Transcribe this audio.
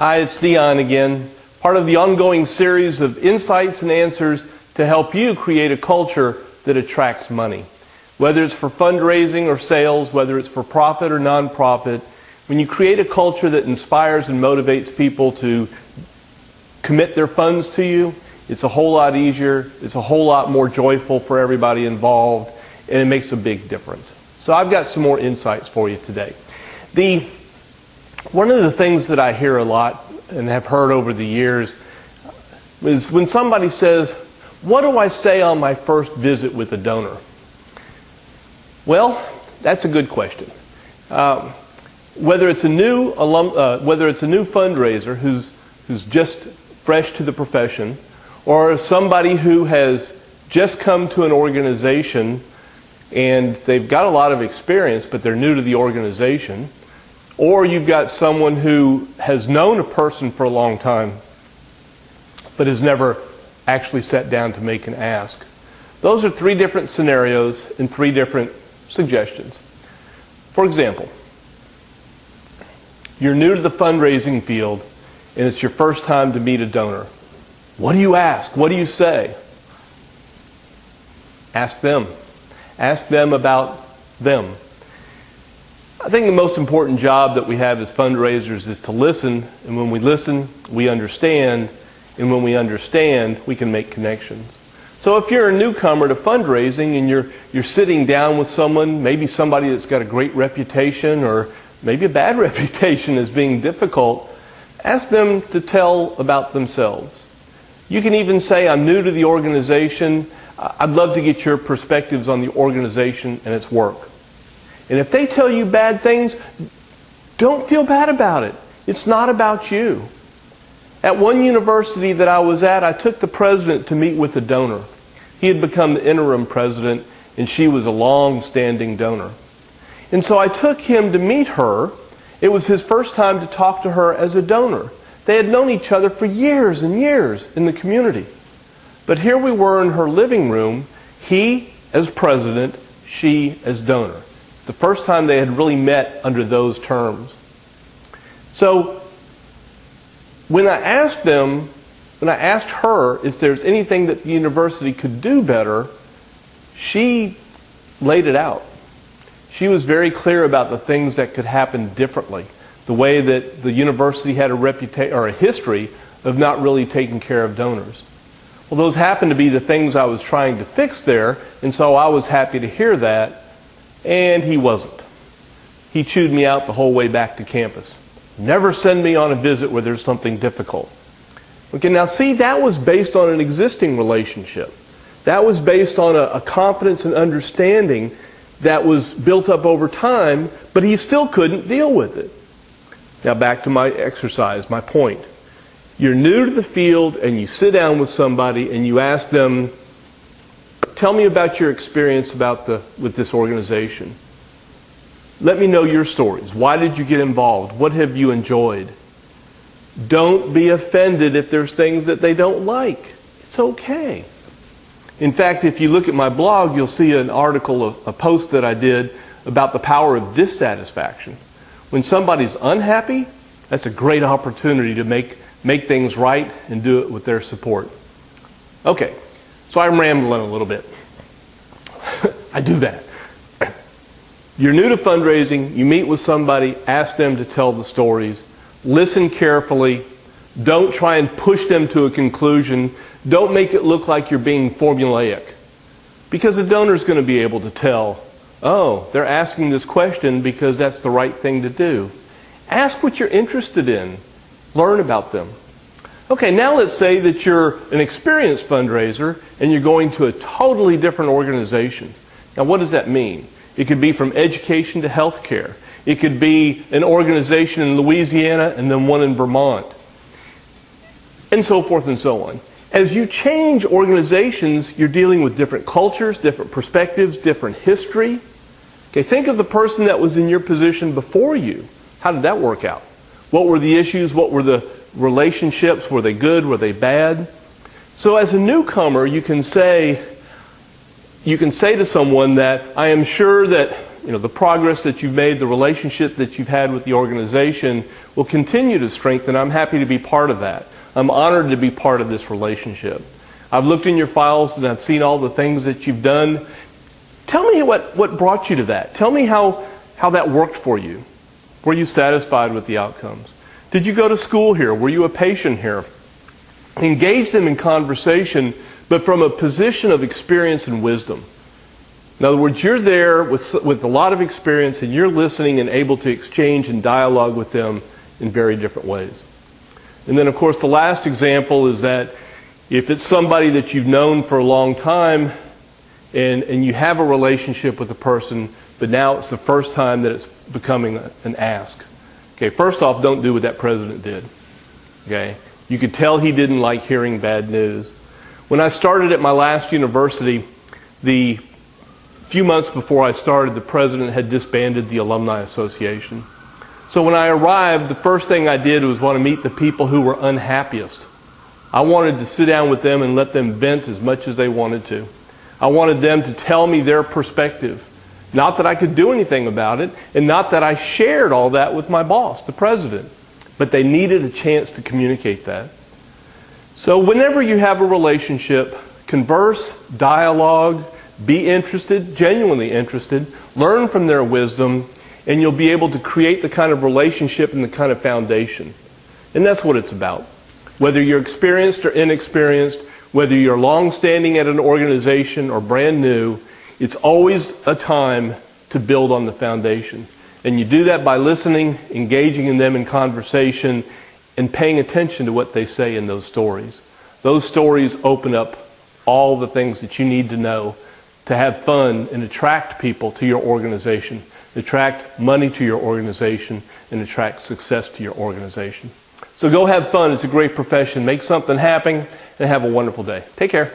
Hi, it's Dion again, part of the ongoing series of insights and answers to help you create a culture that attracts money. Whether it's for fundraising or sales, whether it's for profit or nonprofit, when you create a culture that inspires and motivates people to commit their funds to you, it's a whole lot easier, it's a whole lot more joyful for everybody involved, and it makes a big difference. So I've got some more insights for you today. One of the things that I hear a lot and have heard over the years is when somebody says, "What do I say on my first visit with a donor?" Well, that's a good question. Whether it's a new fundraiser who's just fresh to the profession, or somebody who has just come to an organization and they've got a lot of experience but they're new to the organization, or you've got someone who has known a person for a long time but has never actually sat down to make an ask. Those are three different scenarios and three different suggestions. For example, you're new to the fundraising field and it's your first time to meet a donor. What do you ask? What do you say? Ask them. Ask them about them. I think the most important job that we have as fundraisers is to listen, and when we listen, we understand, and when we understand, we can make connections. So if you're a newcomer to fundraising and you're sitting down with someone, maybe somebody that's got a great reputation or maybe a bad reputation as being difficult, ask them to tell about themselves. You can even say, "I'm new to the organization. I'd love to get your perspectives on the organization and its work." And if they tell you bad things, don't feel bad about it. It's not about you. At one university that I was at, I took the president to meet with a donor. He had become the interim president, and she was a long-standing donor. And so I took him to meet her. It was his first time to talk to her as a donor. They had known each other for years and years in the community. But here we were in her living room, he as president, she as donor. It's the first time they had really met under those terms. So when I asked her if there's anything that the university could do better, she laid it out. She was very clear about the things that could happen differently. The way that the university had a reputation or a history of not really taking care of donors. Well, those happened to be the things I was trying to fix there, and so I was happy to hear that, and he wasn't. He chewed me out the whole way back to campus. Never send me on a visit where there's something difficult. Okay, now see, that was based on an existing relationship. That was based on a confidence and understanding that was built up over time, but he still couldn't deal with it. Now back to my exercise, my point. You're new to the field and you sit down with somebody and you ask them, "Tell me about your experience with this organization. Let me know your stories. Why did you get involved? What have you enjoyed?" Don't be offended if there's things that they don't like. It's okay. In fact, if you look at my blog, you'll see an article, a post that I did about the power of dissatisfaction. When somebody's unhappy, that's a great opportunity to make things right and do it with their support. Okay, so I'm rambling a little bit. I do that. You're new to fundraising, you meet with somebody, ask them to tell the stories, listen carefully, don't try and push them to a conclusion, don't make it look like you're being formulaic. Because the donor's going to be able to tell, oh, they're asking this question because that's the right thing to do. Ask what you're interested in. Learn about them. Okay, now let's say that you're an experienced fundraiser and you're going to a totally different organization. Now what does that mean? It could be from education to healthcare. It could be an organization in Louisiana and then one in Vermont. And so forth and so on. As you change organizations, you're dealing with different cultures, different perspectives, different history. Okay, think of the person that was in your position before you. How did that work out? What were the issues? What were the relationships? Were they good? Were they bad? So as a newcomer, you can say to someone that I am sure that the progress that you've made, the relationship that you've had with the organization will continue to strengthen. I'm happy to be part of that. I'm honored to be part of this relationship. I've looked in your files and I've seen all the things that you've done. Tell me what brought you to that. Tell me how that worked for you. Were you satisfied with the outcomes? Did you go to school here? Were you a patient here? Engage them in conversation, but from a position of experience and wisdom. In other words, you're there with a lot of experience and you're listening and able to exchange and dialogue with them in very different ways. And then, of course, the last example is that if it's somebody that you've known for a long time and you have a relationship with a person, but now it's the first time that it's becoming an ask. Okay, first off, don't do what that president did. Okay, you could tell he didn't like hearing bad news. When I started at my last university, the few months before I started, the president had disbanded the Alumni Association. So when I arrived, the first thing I did was want to meet the people who were unhappiest. I wanted to sit down with them and let them vent as much as they wanted to. I wanted them to tell me their perspective. Not that I could do anything about it, and not that I shared all that with my boss, the president. But they needed a chance to communicate that. So whenever you have a relationship, converse, dialogue, be interested, genuinely interested, learn from their wisdom, and you'll be able to create the kind of relationship and the kind of foundation. And that's what it's about. Whether you're experienced or inexperienced, whether you're long-standing at an organization or brand new, it's always a time to build on the foundation. And you do that by listening, engaging in them in conversation, and paying attention to what they say in those stories. Those stories open up all the things that you need to know to have fun and attract people to your organization, attract money to your organization, and attract success to your organization. So go have fun. It's a great profession. Make something happen and have a wonderful day. Take care.